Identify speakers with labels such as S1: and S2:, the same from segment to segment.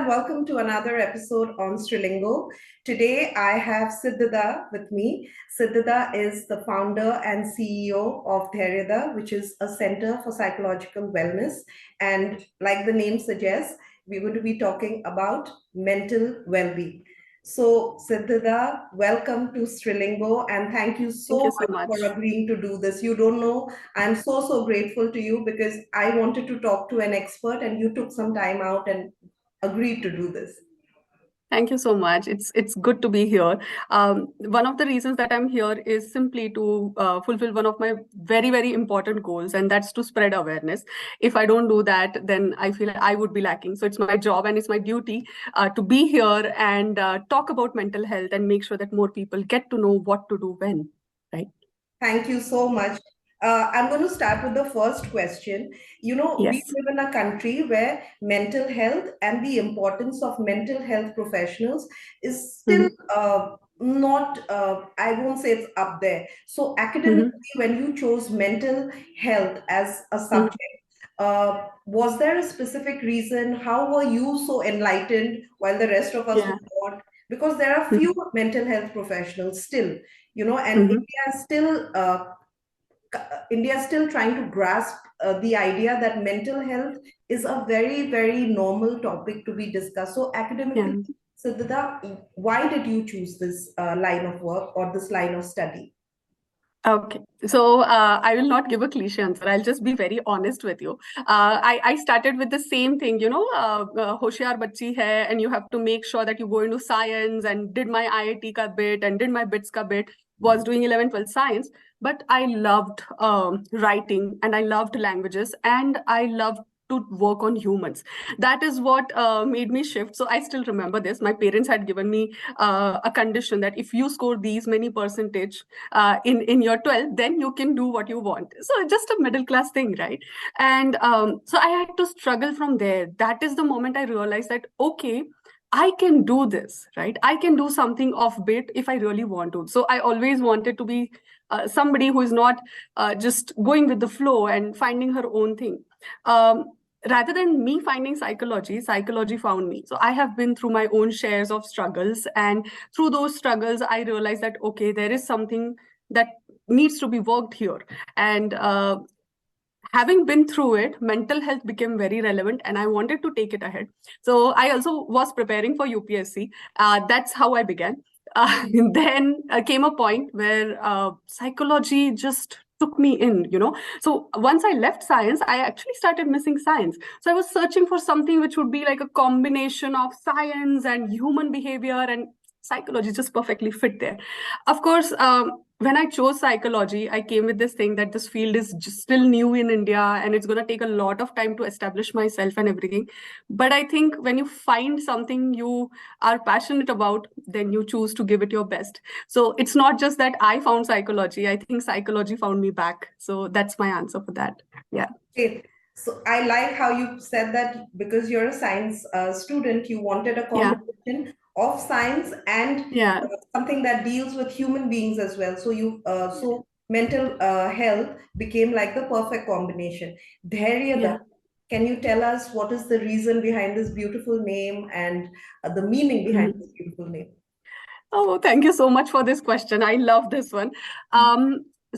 S1: and welcome to another episode on Streellingo. Today I have DhairyaDa with me. DhairyaDa is the founder and CEO of DhairyaDa, which is a center for psychological wellness. And like the name suggests, we're going to be talking about mental well-being. So, DhairyaDa, welcome to Streellingo, and thank you
S2: Thank
S1: so
S2: you so
S1: much
S2: much.
S1: for agreeing to do this. You don't know, I'm so grateful to you because I wanted to talk to an expert, and you took some time out and agreed to do this.
S2: Thank you so much. It's good to be here. One of the reasons that I'm here is simply to fulfill one of my very important goals, and that's to spread awareness. If I don't do that, then I feel I would be lacking. So it's my job and it's my duty to be here and talk about mental health and make sure that more people get to know what to do when, right?
S1: Thank you so much. I'm going to start with the first question. You know, we
S2: Yes.
S1: live in a country where mental health and the importance of mental health professionals is still
S2: Mhm.
S1: not, I won't say it's up there. So,
S2: Mhm.
S1: academically, when you chose mental health as a
S2: Mhm.
S1: subject, was there a specific reason? How were you so enlightened while the rest of us
S2: Yeah.
S1: were not? Because there are few
S2: Mhm.
S1: mental health professionals still, and
S2: Mhm.
S1: India is still trying to grasp the idea that mental health is a very normal topic to be discussed. So academically,
S2: Yeah.
S1: Siddhartha, why did you choose this line of work or this line of study?
S2: Okay, so I will not give a cliche answer. I'll just be very honest with you. I started with the same thing, होशियार बच्ची है, and you have to make sure that you go into science, and did my IIT ka bit and did my bits ka bit, was doing 11th, 12th science. But I loved writing and I loved languages and I loved to work on humans. That is what made me shift. So I still remember this. My parents had given me a condition that if you score these many percentage in your 12th, then you can do what you want. So it's just a middle class thing, right? And so I had to struggle from there. That is the moment I realized that, okay, I can do this, right? I can do something offbeat if I really want to. So I always wanted to be somebody who is not just going with the flow and finding her own thing. Um, Rather than me finding psychology found me. So I have been through my own shares of struggles, and through those struggles I realized that, okay, there is something that needs to be worked here. And having been through it, mental health became very relevant and I wanted to take it ahead. So I also was preparing for UPSC. That's how I began. Then came a point where psychology just took me in, So once I left science, I actually started missing science. So I was searching for something which would be like a combination of science and human behavior, and psychology just perfectly fit there. Of course, when I chose psychology, I came with this thing that this field is just still new in India and it's going to take a lot of time to establish myself and everything. But I think when you find something you are passionate about, then you choose to give it your best. So it's not just that I found psychology, I think psychology found me back. So that's my answer for that. Yeah.
S1: Okay. So I like how you said that because you're a science student, you wanted a
S2: Yeah.
S1: combination of science and
S2: Yeah.
S1: something that deals with human beings as well. So so mental health became like the perfect combination. DhairyaDa,
S2: Yeah.
S1: can you tell us what is the reason behind this beautiful name and the meaning behind
S2: Mhm.
S1: this beautiful name?
S2: Oh, thank you so much for this question. I love this one.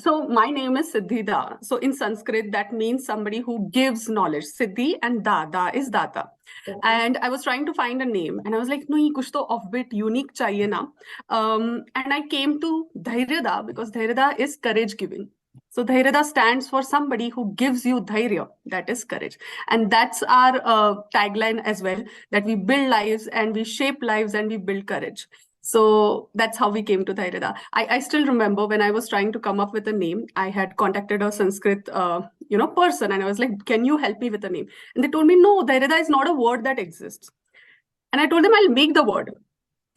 S2: So my name is Siddhida. So in Sanskrit, that means somebody who gives knowledge. Siddhi and Da is Data.
S1: Okay.
S2: And I was trying to find a name, and I was like, no, ye kuch to offbeat unique chahiye na. And I came to DhairyaDa because DhairyaDa is courage giving. So DhairyaDa stands for somebody who gives you dhairya, that is courage. And that's our tagline as well, that we build lives and we shape lives and we build courage. So that's how we came to DhairyaDa. I still remember when I was trying to come up with a name, I had contacted a Sanskrit person, and I was like, can you help me with a name? And they told me, no, DhairyaDa is not a word that exists. And I told them, I'll make the word,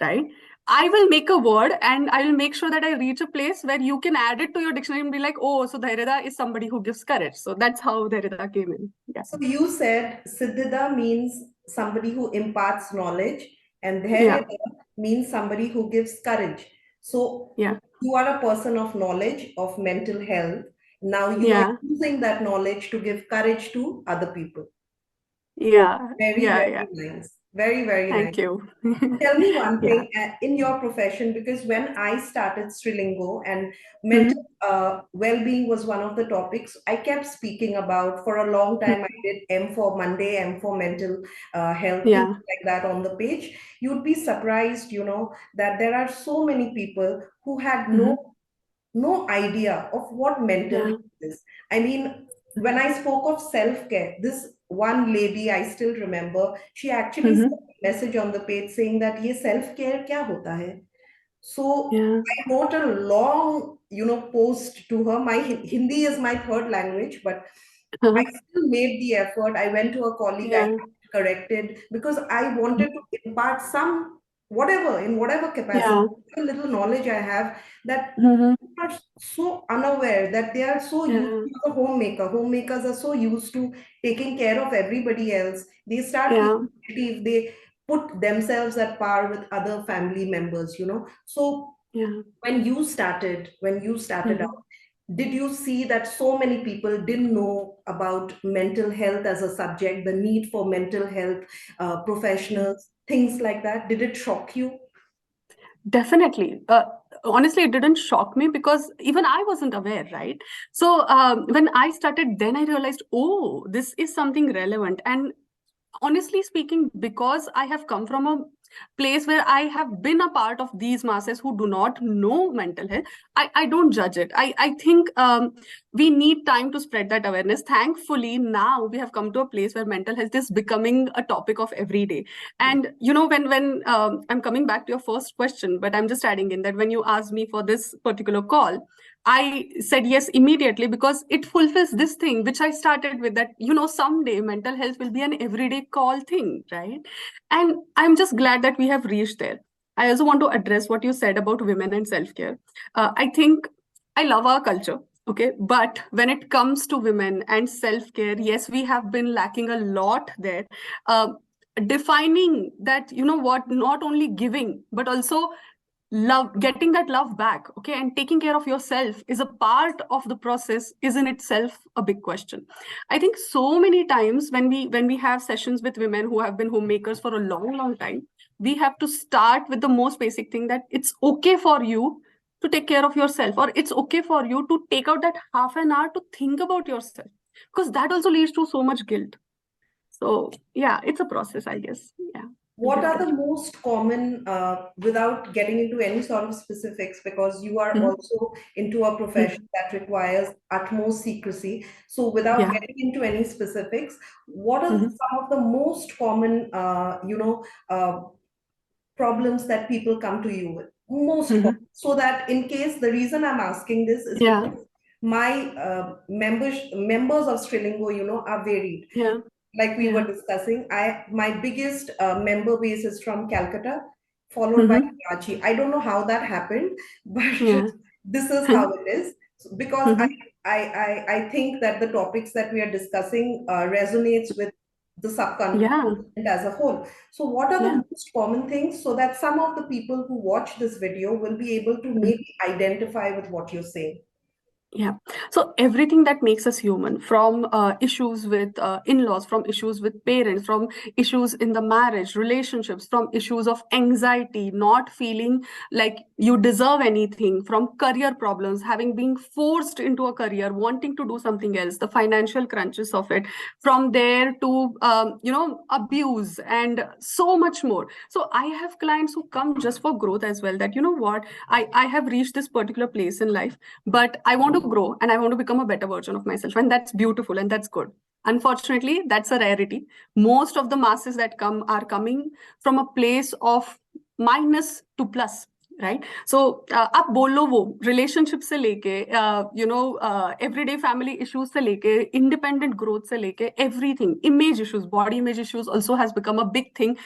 S2: right? I will make a word and I will make sure that I reach a place where you can add it to your dictionary and be like, oh, so DhairyaDa is somebody who gives courage. So that's how DhairyaDa came in. Yeah.
S1: So you said Siddhida means somebody who imparts knowledge, and
S2: Yeah.
S1: Dhairya means somebody who gives courage. So
S2: Yeah.
S1: you are a person of knowledge, of mental health. Now you are
S2: Yeah.
S1: using that knowledge to give courage to other people.
S2: Yeah.
S1: Very,
S2: Yeah.
S1: very
S2: Yeah.
S1: nice. Very, very nice.
S2: Thank you.
S1: Tell me one
S2: Yeah.
S1: thing in your profession, because when I started Streellingo and
S2: Mhm.
S1: mental well-being was one of the topics I kept speaking about for a long time. I did M for Monday, M for mental health, things
S2: Yeah.
S1: like that on the page. You'd be surprised, that there are so many people who had
S2: Mhm.
S1: no idea of what mental
S2: Yeah.
S1: health is. I mean, when I spoke of self-care, this one lady I still remember, she actually sent
S2: Mhm.
S1: a message on the page saying that ये self-care क्या होता है? So
S2: Yeah.
S1: I wrote a long, post to her. My Hindi is my third language, but I
S2: Uh-huh.
S1: still made the effort. I went to a colleague, I
S2: Yeah.
S1: corrected because I wanted to impart some, whatever, in whatever capacity,
S2: Yeah.
S1: a little knowledge I have, that
S2: Mhm.
S1: people are so unaware, that they are so used
S2: Yeah.
S1: to the homemaker. Homemakers are so used to taking care of everybody else. They start
S2: Yeah.
S1: feeling guilty if they put themselves at par with other family members. So
S2: Yeah.
S1: when you started
S2: Mhm.
S1: out, did you see that so many people didn't know about mental health as a subject, the need for mental health professionals, things like that? Did it shock you?
S2: Definitely. Honestly, it didn't shock me because even I wasn't aware, right? So when I started, then I realized, oh, this is something relevant. And honestly speaking, because I have come from a place where I have been a part of these masses who do not know mental health, I don't judge it. I think we need time to spread that awareness. Thankfully, now we have come to a place where mental health is becoming a topic of every day. And when I'm coming back to your first question, but I'm just adding in that when you asked me for this particular call, I said yes immediately because it fulfills this thing which I started with, that someday mental health will be an everyday call thing, right? And I'm just glad that we have reached there. I also want to address what you said about women and self-care. I think I love our culture, okay, but when it comes to women and self-care, yes, we have been lacking a lot there. uh, Defining that, what, not only giving but also love, getting that love back, okay, and taking care of yourself is a part of the process, is in itself a big question. I think so many times when we have sessions with women who have been homemakers for a long time, we have to start with the most basic thing, that it's okay for you to take care of yourself, or it's okay for you to take out that half an hour to think about yourself, because that also leads to so much guilt. So yeah, it's a process, I guess. Yeah, I'll
S1: What
S2: leave it
S1: are the
S2: there.
S1: most common, without getting into any sort of specifics, because you are
S2: Mhm.
S1: also into a profession
S2: Mhm.
S1: that requires utmost secrecy. So, without
S2: Yeah.
S1: getting into any specifics, what are
S2: Mhm.
S1: some of the most common, problems that people come to you with? Most common.
S2: Mhm.
S1: So that in case, the reason I'm asking this is
S2: Yeah.
S1: because my members of Streellingo, are varied.
S2: Yeah.
S1: Like we were
S2: Yeah.
S1: discussing, my biggest member base is from Calcutta, followed by
S2: Mhm.
S1: Karachi. I don't know how that happened, but
S2: Yeah.
S1: this is how it is. Because I,
S2: Mhm.
S1: I, I think that the topics that we are discussing resonates with the subcontinent
S2: Yeah.
S1: as a whole. So, what are the
S2: Yeah.
S1: most common things so that some of the people who watch this video will be able to maybe identify with what you're saying?
S2: Yeah. So everything that makes us human, from issues with in-laws, from issues with parents, from issues in the marriage, relationships, from issues of anxiety, not feeling like you deserve anything, from career problems, having been forced into a career, wanting to do something else, the financial crunches of it, from there to abuse and so much more. So I have clients who come just for growth as well. That, what, I have reached this particular place in life, but I want to grow and I want to become a better version of myself. And that's beautiful and that's good. Unfortunately, that's a rarity. Most of the masses that come are coming from a place of minus to plus, right? So आप बोल लो वो relationship से लेके everyday family issues से लेके independent growth से लेके everything, image issues, body image issues also has become a big thing.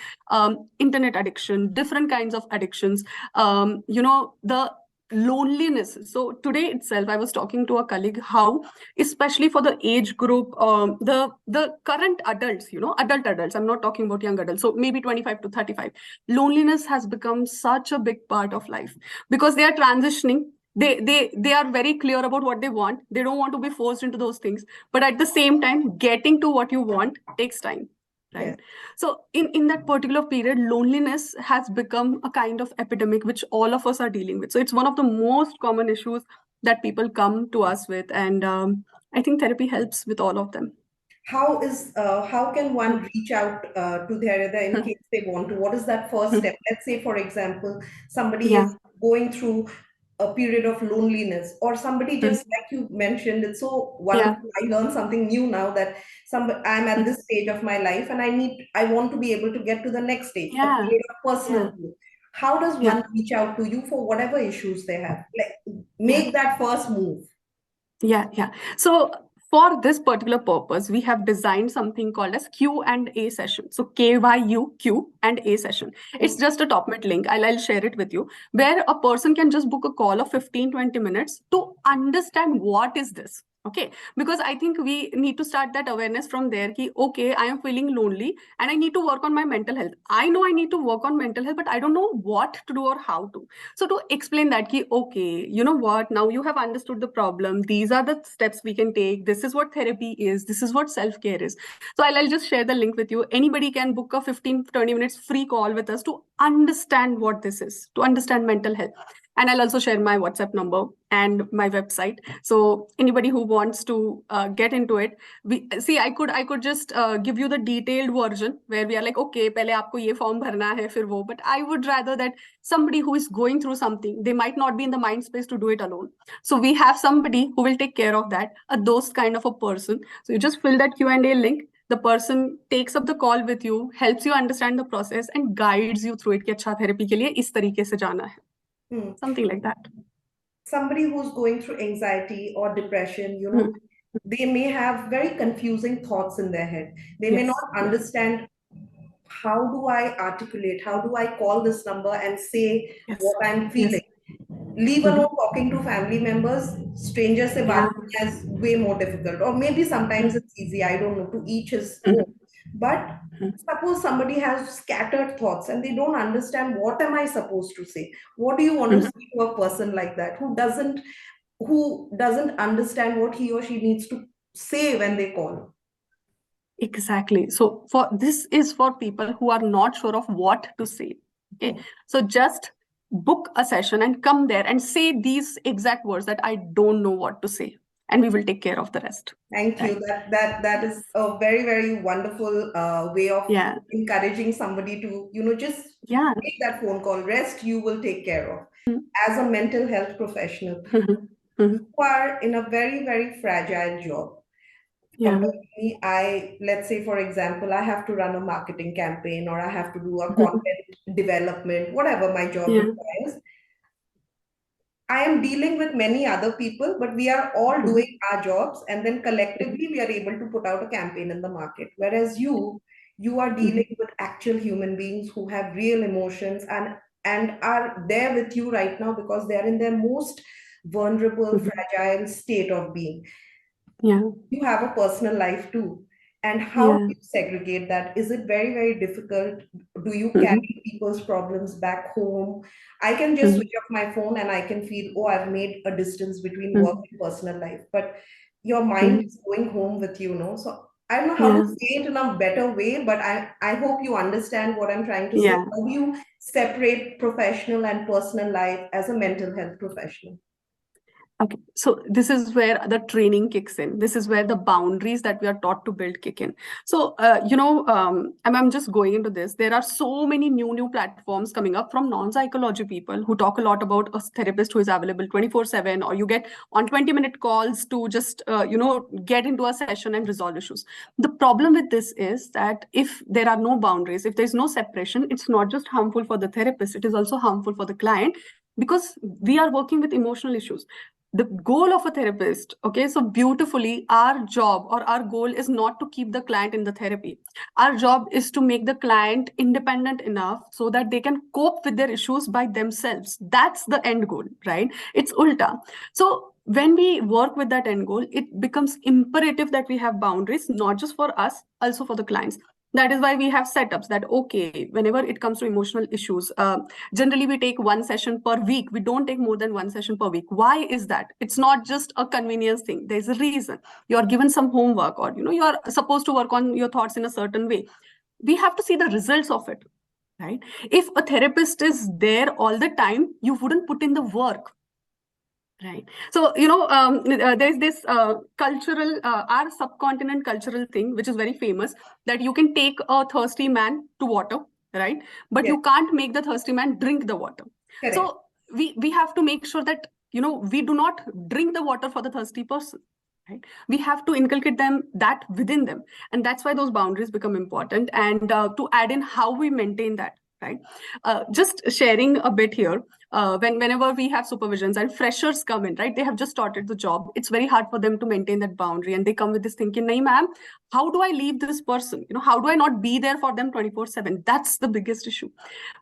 S2: Internet addiction, different kinds of addictions, the loneliness. So today itself, I was talking to a colleague how, especially for the age group, the current adults, adults. I'm not talking about young adults. So maybe 25 to 35. Loneliness has become such a big part of life because they are transitioning. They are very clear about what they want. They don't want to be forced into those things. But at the same time, getting to what you want takes time. right?
S1: Yes.
S2: So in that particular period, loneliness has become a kind of epidemic which all of us are dealing with. So it's one of the most common issues that people come to us with, and I think therapy helps with all of them.
S1: How can
S2: Hmm.
S1: one reach out to DhairyaDa in
S2: Hmm.
S1: case they want to? What is that first
S2: Hmm.
S1: step? Let's say, for example, somebody
S2: Yeah.
S1: is going through a period of loneliness, or somebody
S2: Hmm.
S1: just like you mentioned, it's so
S2: Yeah.
S1: wonderful. I learned something new now that I'm at
S2: Hmm.
S1: this stage of my life and I want to be able to get to the next stage, a
S2: Yeah.
S1: period of personal
S2: Yeah.
S1: growth. How does
S2: Yeah.
S1: one reach out to you for whatever issues they have? Like,
S2: Yeah.
S1: make that first move.
S2: Yeah, yeah. So for this particular purpose, we have designed something called as Q and A session. So KYU, Q and A session. It's just a top mid link. I'll share it with you, where a person can just book a call of 15-20 minutes to understand what is this. Okay, because I think we need to start that awareness from there. Ki, okay, I am feeling lonely and I need to work on my mental health. I know I need to work on mental health, but I don't know what to do or how to. So to explain that, ki, okay, you know what, now you have understood the problem. These are the steps we can take. This is what therapy is. This is what self-care is. So I'll just share the link with you. Anybody can book a 15-20 minutes free call with us to understand what this is, to understand mental health. And I'll also share my WhatsApp number and my website. So anybody who wants to get into it, we see. I could just give you the detailed version where we are like, okay, पहले आपको ये form भरना है फिर वो. But I would rather that somebody who is going through something, they might not be in the mind space to do it alone. So we have somebody who will take care of that, those kind of a person. So you just fill that Q&A link. The person takes up the call with you, helps you understand the process, and guides you through it. कि अच्छा therapy के लिए इस तरीके से जाना है.
S1: Hmm.
S2: Something like that.
S1: Somebody who's going through anxiety or depression,
S2: Hmm.
S1: they may have very confusing thoughts in their head. They may
S2: Yes.
S1: not understand, how do I articulate, how do I call this number and say
S2: Yes.
S1: what I'm
S2: Yes.
S1: feeling? Leave
S2: Hmm.
S1: alone talking to family members, strangers se baat
S2: Yeah.
S1: karna is way more difficult. Or maybe sometimes it's easy, I don't know, to each his own.
S2: Hmm.
S1: But suppose somebody has scattered thoughts and they don't understand, what am I supposed to say? What do you want to
S2: Hmm.
S1: say to a person like that who doesn't understand what he or she needs to say when they call?
S2: Exactly. So for this is for people who are not sure of what to say. Okay.
S1: Hmm.
S2: So just book a session and come there and say these exact words that I don't know what to say. And we will take care of the rest.
S1: Thank you.
S2: Right.
S1: That is a very, very wonderful way of
S2: Yeah.
S1: encouraging somebody to, just
S2: Yeah.
S1: make that phone call. Rest, you will take care of.
S2: Mhm.
S1: As a mental health professional,
S2: Mhm. Mhm.
S1: you are in a very, very fragile job.
S2: Yeah.
S1: Compared to me, let's say, for example, I have to run a marketing campaign or I have to do a
S2: Mhm.
S1: content development, whatever my job
S2: Yeah.
S1: requires. I am dealing with many other people, but we are all
S2: Mhm.
S1: doing our jobs, and then
S2: Mhm.
S1: collectively we are able to put out a campaign in the market. Whereas you are
S2: Mhm.
S1: dealing with actual human beings who have real emotions and are there with you right now because they are in their most vulnerable,
S2: Mhm.
S1: fragile state of being.
S2: Yeah.
S1: You have a personal life too. And how do
S2: Yeah.
S1: you segregate that? Is it very, very difficult? Do you
S2: Mhm.
S1: carry people's problems back home? I can just
S2: Mhm.
S1: switch off my phone and I can feel, oh, I've made a distance between work
S2: Mhm.
S1: and personal life. But your mind
S2: Mhm.
S1: is going home with you, no? So I don't know how to
S2: Yeah.
S1: say it in a better way, but I hope you understand what I'm trying to say.
S2: Yeah.
S1: How do you separate professional and personal life as a mental health professional?
S2: Okay, so this is where the training kicks in. This is where the boundaries that we are taught to build kick in. So, I'm just going into this. There are so many new platforms coming up from non-psychology people who talk a lot about a therapist who is available 24/7, or you get on 20-minute calls to just, get into a session and resolve issues. The problem with this is that if there are no boundaries, if there's no separation, it's not just harmful for the therapist, it is also harmful for the client because we are working with emotional issues. The goal of a therapist, okay, so beautifully, our job or our goal is not to keep the client in the therapy. Our job is to make the client independent enough so that they can cope with their issues by themselves. That's the end goal, right? It's ulta. So when we work with that end goal, it becomes imperative that we have boundaries, not just for us, also for the clients. That is why we have setups that, okay, whenever it comes to emotional issues, generally we take one session per week. We don't take more than one session per week. Why is that? It's not just a convenience thing. There's a reason. You're given some homework, or you are supposed to work on your thoughts in a certain way. we have to see the results of it, right? If a therapist is there all the time, you wouldn't put in the work. Right. So, there's this cultural, our subcontinent cultural thing, which is very famous, that you can take a thirsty man to water, right? But
S1: Yes,
S2: you can't make the thirsty man drink the water.
S1: correct.
S2: So we have to make sure that, we do not drink the water for the thirsty person, right? We have to inculcate them that within them. And that's why those boundaries become important. And to add in how we maintain that, right? Just sharing a bit here. Whenever we have supervisions and freshers come in, right, they have just started the job, it's very hard for them to maintain that boundary, and they come with this thinking, nahi ma'am, how do I leave this person, how do I not be there for them 24/7? That's the biggest issue.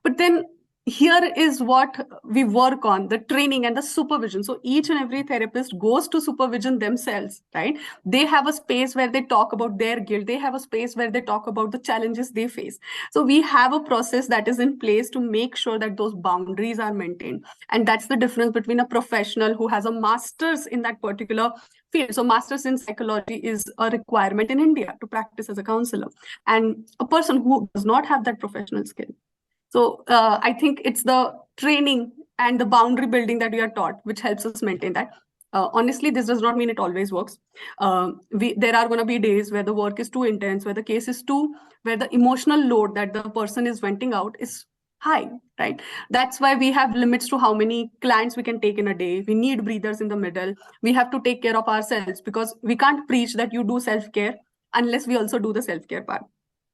S2: But then here is what we work on, the training and the supervision. So each and every therapist goes to supervision themselves, right? They have a space where they talk about their guilt, they have a space where they talk about the challenges they face. So we have a process that is in place to make sure that those boundaries are maintained. And that's the difference between a professional who has a master's in that particular field. So master's in psychology is a requirement in India to practice as a counselor, and a person who does not have that professional skill. So I think it's the training and the boundary building that we are taught, which helps us maintain that. Honestly, this does not mean it always works. There are going to be days where the work is too intense, where the case is where the emotional load that the person is venting out is high, right? That's why we have limits to how many clients we can take in a day. We need breathers in the middle. We have to take care of ourselves, because we can't preach that you do self-care unless we also do the self-care part.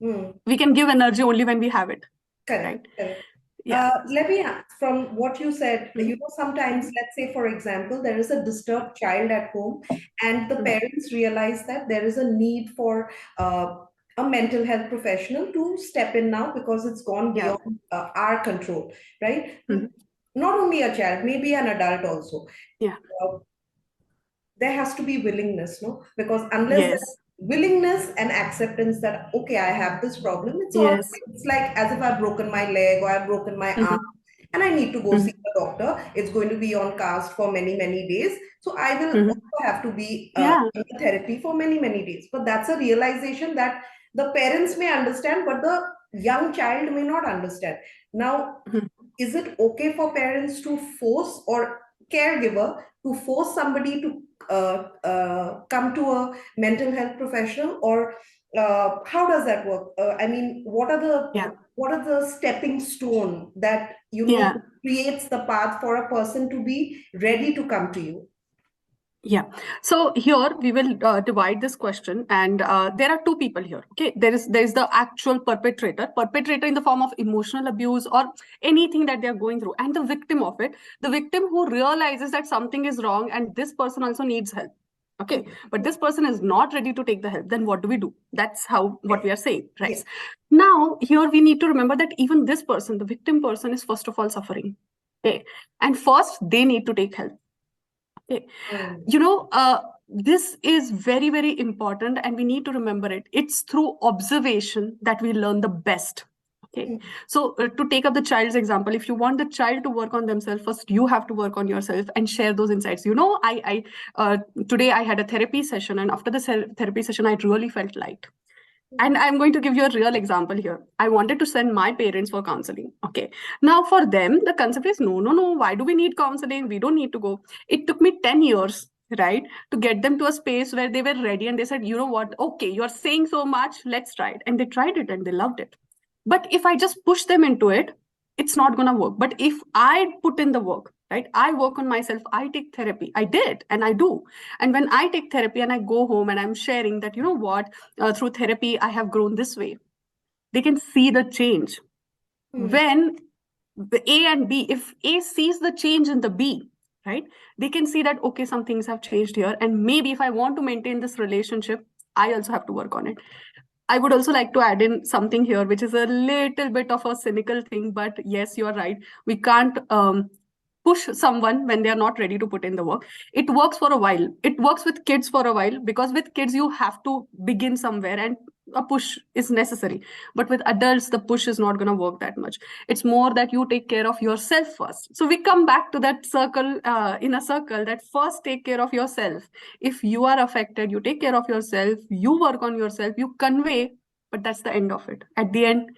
S2: We can give energy only when we have it.
S1: Correct.
S2: Right.
S1: Correct.
S2: Yeah.
S1: Let me ask, from what you said, sometimes, let's say, for example, there is a disturbed child at home, and the parents realize that there is a need for a mental health professional to step in now, because it's gone beyond our control, right? Not only a child, maybe an adult also.
S2: Yeah.
S1: There has to be willingness, no? Because unless there's willingness and acceptance that, okay, I have this problem, it's all right. It's like as if I've broken my leg or I've broken my arm and I need to go see the doctor. It's going to be on cast for many, many days. So I will also have to be in therapy for many, many days. But that's a realization that the parents may understand, but the young child may not understand. Now, is it okay for parents to force, or caregiver to force somebody to come to a mental health professional, or how does that work? I mean, what are the stepping stone that creates the path for a person to be ready to come to you?
S2: Yeah. So here we will divide this question, and there are two people here. Okay, there is the actual perpetrator in the form of emotional abuse or anything that they are going through, and the victim of it, the victim who realizes that something is wrong and this person also needs help. Okay, but this person is not ready to take the help. Then what do we do? That's what we are saying, right? Yes. Now here we need to remember that even this person, the victim person, is first of all suffering. Okay, and first they need to take help. Okay. This is very, very important, and we need to remember it. It's through observation that we learn the best. Okay. So to take up the child's example, if you want the child to work on themselves, first you have to work on yourself and share those insights. Today I had a therapy session, and after the therapy session, I really felt light. And I'm going to give you a real example here. I wanted to send my parents for counseling. Okay. Now for them, the concept is no. Why do we need counseling? We don't need to go. It took me 10 years, right, to get them to a space where they were ready. And they said, you know what? Okay, you're saying so much. Let's try it. And they tried it and they loved it. But if I just push them into it, it's not going to work. But if I put in the work, right, I work on myself, I take therapy, I did, and I do. And when I take therapy and I go home and I'm sharing that, you know what, through therapy, I have grown this way, they can see the change. When the A and B, if A sees the change in the B, right, they can see that, okay, some things have changed here. And maybe if I want to maintain this relationship, I also have to work on it. I would also like to add in something here, which is a little bit of a cynical thing, but yes, you're right. We can't push someone when they are not ready to put in the work. It works for a while. It works with kids for a while, because with kids, you have to begin somewhere and a push is necessary. But with adults, the push is not going to work that much. It's more that you take care of yourself first. So we come back to that circle, in a circle, that first take care of yourself. If you are affected, you take care of yourself, you work on yourself, you convey but that's the end of it. At the end,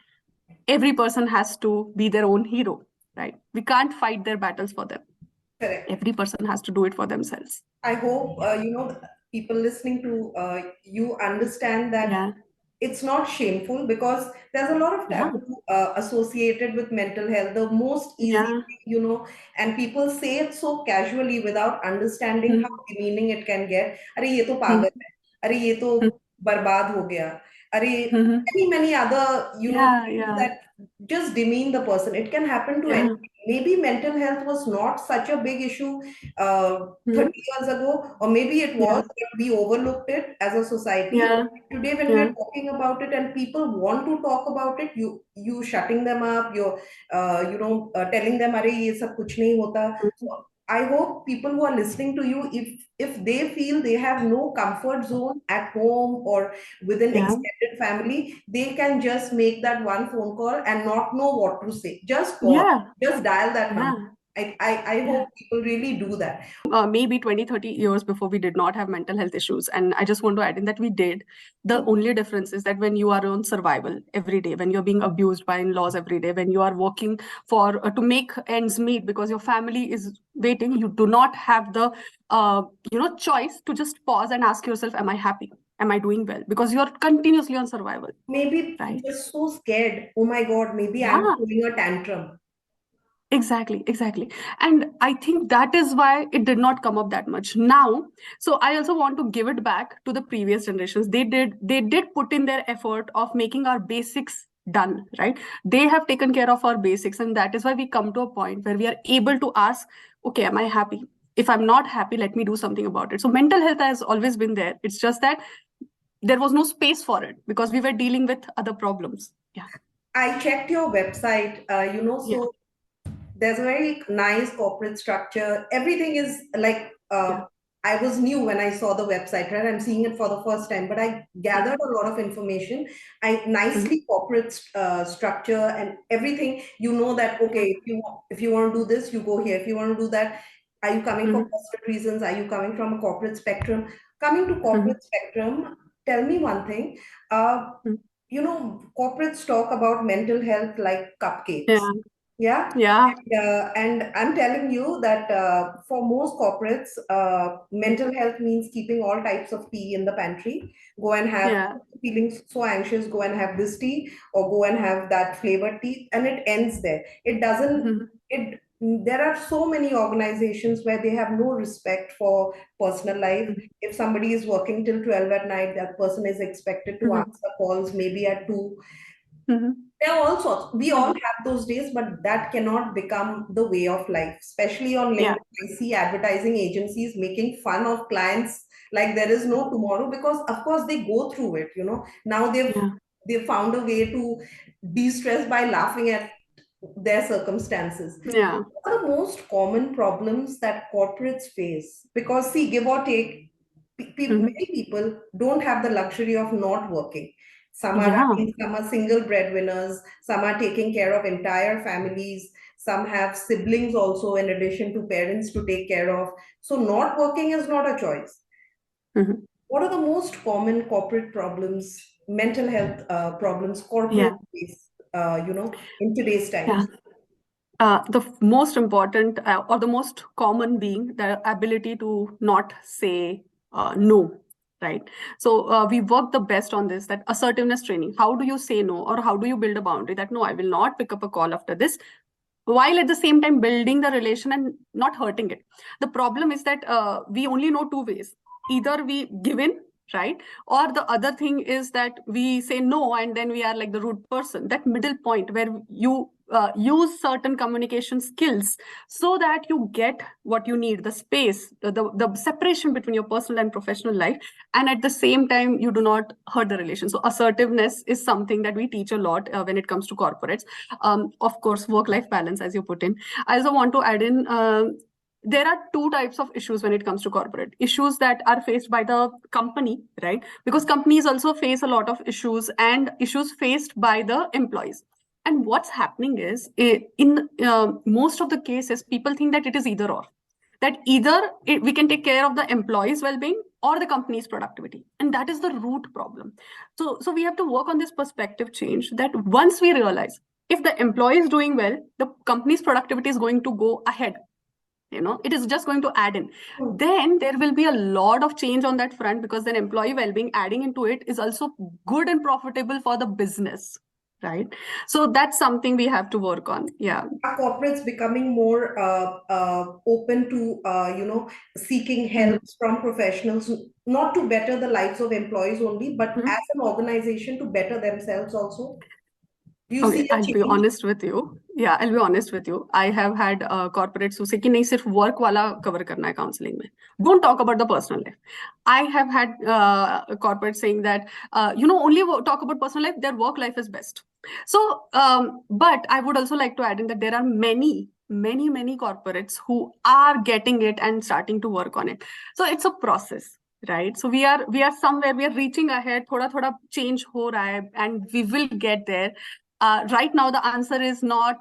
S2: every person has to be their own hero, right? We can't fight their battles for them.
S1: Correct.
S2: Every person has to do it for themselves.
S1: I hope people listening to you understand that
S2: Yeah,
S1: it's not shameful, because there's a lot of
S2: yeah,
S1: taboo associated with mental health. The most easy
S2: yeah.
S1: thing, and people say it so casually without understanding how
S2: Hmm,
S1: demeaning it can get. अरे ये तो
S2: hmm,
S1: पागल है, अरे ये तो
S2: hmm,
S1: बर्बाद हो गया, अरे
S2: hmm.
S1: many other
S2: Yeah,
S1: things
S2: yeah,
S1: that just demean the person. It can happen to
S2: yeah.
S1: anyone. Maybe mental health was not such a big issue uh,
S2: Hmm,
S1: 30 years ago, or maybe it
S2: yeah,
S1: was, but we overlooked it as a society.
S2: yeah,
S1: Today, when
S2: yeah.
S1: we're talking about it and people want to talk about it, you shutting them up, you're telling them, "Arey, ye sab kuch nahi hota."
S2: Mhm.
S1: So I hope people who are listening to you, if they feel they have no comfort zone at home or within
S2: Yeah,
S1: extended family, they can just make that one phone call and not know what to say. Just call,
S2: yeah,
S1: just dial that number.
S2: yeah.
S1: I
S2: Yeah.
S1: hope people really do that.
S2: Maybe 20, 30 years before, we did not have mental health issues. And I just want to add in that we did. The only difference is that when you are on survival every day, when you're being abused by in-laws every day, when you are working for to make ends meet because your family is waiting, you do not have the choice to just pause and ask yourself, am I happy? Am I doing well? Because you're continuously on survival,
S1: Maybe
S2: right?
S1: just so scared. Oh my God, maybe I'm
S2: Yeah.
S1: throwing a tantrum.
S2: Exactly, exactly. And I think that is why it did not come up that much now. So I also want to give it back to the previous generations. They did put in their effort of making our basics done, right? They have taken care of our basics, and that is why we come to a point where we are able to ask, okay, am I happy? If I'm not happy, let me do something about it. So mental health has always been there. It's just that there was no space for it because we were dealing with other problems. Yeah.
S1: I checked your website,
S2: Yeah.
S1: so there's a very nice corporate structure. Everything is like,
S2: Yeah.
S1: I was new when I saw the website, right? I'm seeing it for the first time, but I gathered a lot of information. I
S2: Mhm.
S1: nicely corporate structure and everything. You know that, okay, if you want to do this, you go here. If you want to do that, are you coming for
S2: Mhm.
S1: personal reasons? Are you coming from a corporate spectrum? Coming to
S2: Mhm.
S1: corporate spectrum, tell me one thing. Uh,
S2: Mhm.
S1: Corporates talk about mental health like cupcakes.
S2: Yeah.
S1: Yeah.
S2: Yeah.
S1: And I'm telling you that for most corporates, mental health means keeping all types of tea in the pantry. Go and have,
S2: Yeah.
S1: feeling so anxious, go and have this tea, or go and have that flavored tea, and it ends there. It doesn't,
S2: Mhm.
S1: it, there are so many organizations where they have no respect for personal life.
S2: Mhm.
S1: If somebody is working till 12 at night, that person is expected to
S2: Mhm.
S1: answer calls maybe at 2.
S2: Mhm.
S1: There are all sorts. We all
S2: Mhm.
S1: have those days, but that cannot become the way of life. Especially on
S2: Yeah.
S1: LinkedIn, I see advertising agencies making fun of clients like there is no tomorrow, because of course they go through it. Now
S2: Yeah.
S1: they've found a way to de-stress by laughing at their circumstances.
S2: Yeah.
S1: What are the most common problems that corporates face? Because see, give or take,
S2: Mhm.
S1: many people don't have the luxury of not working. Some are
S2: Yeah.
S1: running, some are single breadwinners, some are taking care of entire families, some have siblings also in addition to parents to take care of. So not working is not a choice.
S2: Mhm.
S1: What are the most common corporate problems, mental health problems corporate
S2: Yeah.
S1: face, in today's
S2: Yeah.
S1: times?
S2: The most important or the most common being the ability to not say no, right? So we work the best on this, that assertiveness training. How do you say no, or how do you build a boundary that no, I will not pick up a call after this, while at the same time building the relation and not hurting it. The problem is that we only know two ways. Either we give in, right? Or the other thing is that we say no and then we are like the rude person. That middle point where you use certain communication skills so that you get what you need, the space, the separation between your personal and professional life, and at the same time you do not hurt the relation. So assertiveness is something that we teach a lot when it comes to corporates. Of course, work-life balance, as you put in. I also want to add in, there are two types of issues when it comes to corporate issues that are faced by the company, right? Because companies also face a lot of issues and issues faced by the employees. And what's happening is, in most of the cases, people think that it is either or. That either we can take care of the employees' well-being, or the company's productivity. And that is the root problem. So we have to work on this perspective change, that once we realize if the employee is doing well, the company's productivity is going to go ahead. It is just going to add in. Then there will be a lot of change on that front, because then employee well-being adding into it is also good and profitable for the business, right? So that's something we have to work on. Yeah.
S1: Are corporates becoming more open to seeking help from professionals, not to better the lives of employees only, but as an organization to better themselves also? Do you see
S2: Okay,
S1: a
S2: I'll be
S1: change?
S2: honest with you. Yeah, I'll be honest with you. I have had corporates who say कि नहीं सिर्फ work वाला cover करना है counseling में. Don't talk about the personal life. I have had corporates saying that only talk about personal life. Their work life is best. So, but I would also like to add in that there are many corporates who are getting it and starting to work on it. So it's a process. Right, so we are somewhere, we are reaching ahead. थोड़ा change हो रहा है, and we will get there. Right now, the answer is not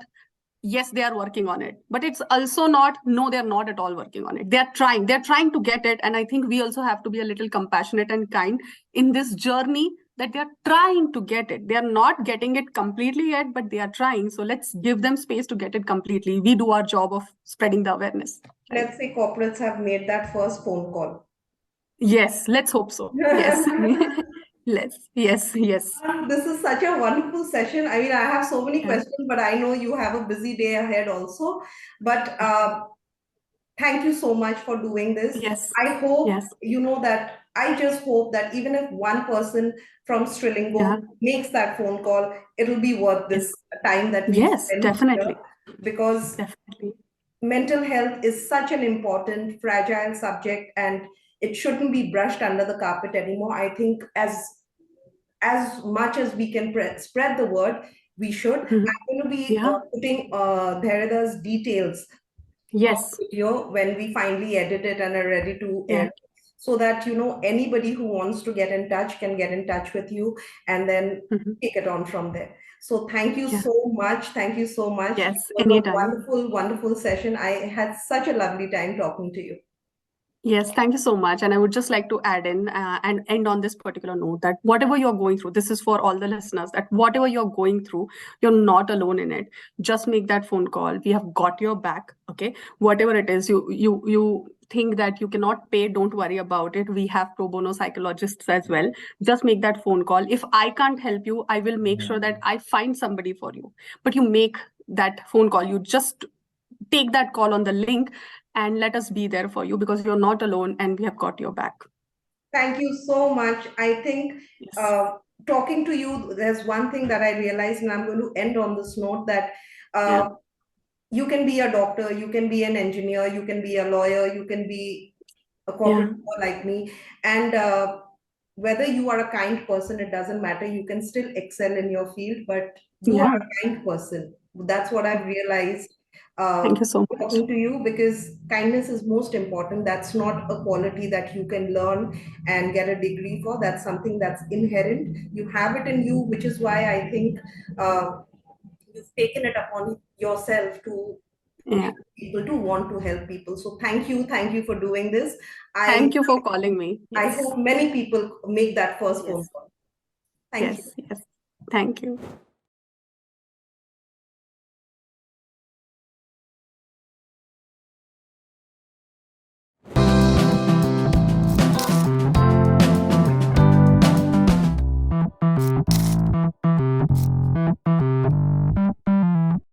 S2: yes, they are working on it, but it's also not no, they're not at all working on it. They're trying to get it, and I think we also have to be a little compassionate and kind in this journey, that they're trying to get it. They're not getting it completely yet, but they are trying. So let's give them space to get it completely. We do our job of spreading the awareness. Right?
S1: Let's say corporates have made that first phone call.
S2: Yes, let's hope so. Yes. Yes.
S1: This is such a wonderful session. I mean, I have so many
S2: Yeah.
S1: questions, but I know you have a busy day ahead also. But thank you so much for doing this.
S2: Yes.
S1: I hope
S2: Yes.
S1: I just hope that even if one person from Streellingo makes that phone call, it'll be worth this time that we spend
S2: definitely.
S1: here, because
S2: Definitely.
S1: mental health is such an important, fragile subject, and it shouldn't be brushed under the carpet anymore. I think as much as we can spread the word, we should. I'm going to be putting DhairyaDa's details video when we finally edit it and are ready to air, so that anybody who wants to get in touch can get in touch with you, and then take it on from there. So thank you so much. Thank you so much.
S2: Yes,
S1: it was
S2: anytime.
S1: a wonderful session. I had such a lovely time talking to you.
S2: Yes, thank you so much. And I would just like to add in and end on this particular note, that whatever you're going through, this is for all the listeners, that whatever you're going through, you're not alone in it. Just make that phone call. We have got your back. Okay. Whatever it is, you think that you cannot pay, don't worry about it. We have pro bono psychologists as well. Just make that phone call. If I can't help you, I will make sure that I find somebody for you. But you make that phone call. You just take that call on the link and let us be there for you, because you're not alone and we have got your back.
S1: Thank you so much. I think talking to you, there's one thing that I realized, and I'm going to end on this note, that you can be a doctor, you can be an engineer, you can be a lawyer, you can be a corporate like me. And whether you are a kind person, it doesn't matter. You can still excel in your field, but you are a kind person. That's what I've realized.
S2: Thank you so much.
S1: Talking to you, because kindness is most important. That's not a quality that you can learn and get a degree for. That's something that's inherent. You have it in you, which is why I think you've taken it upon yourself to help people, to want to help people. So thank you for doing this.
S2: Thank you for calling me.
S1: I hope many people make that first phone call. Thank you.
S2: Yes. Thank you.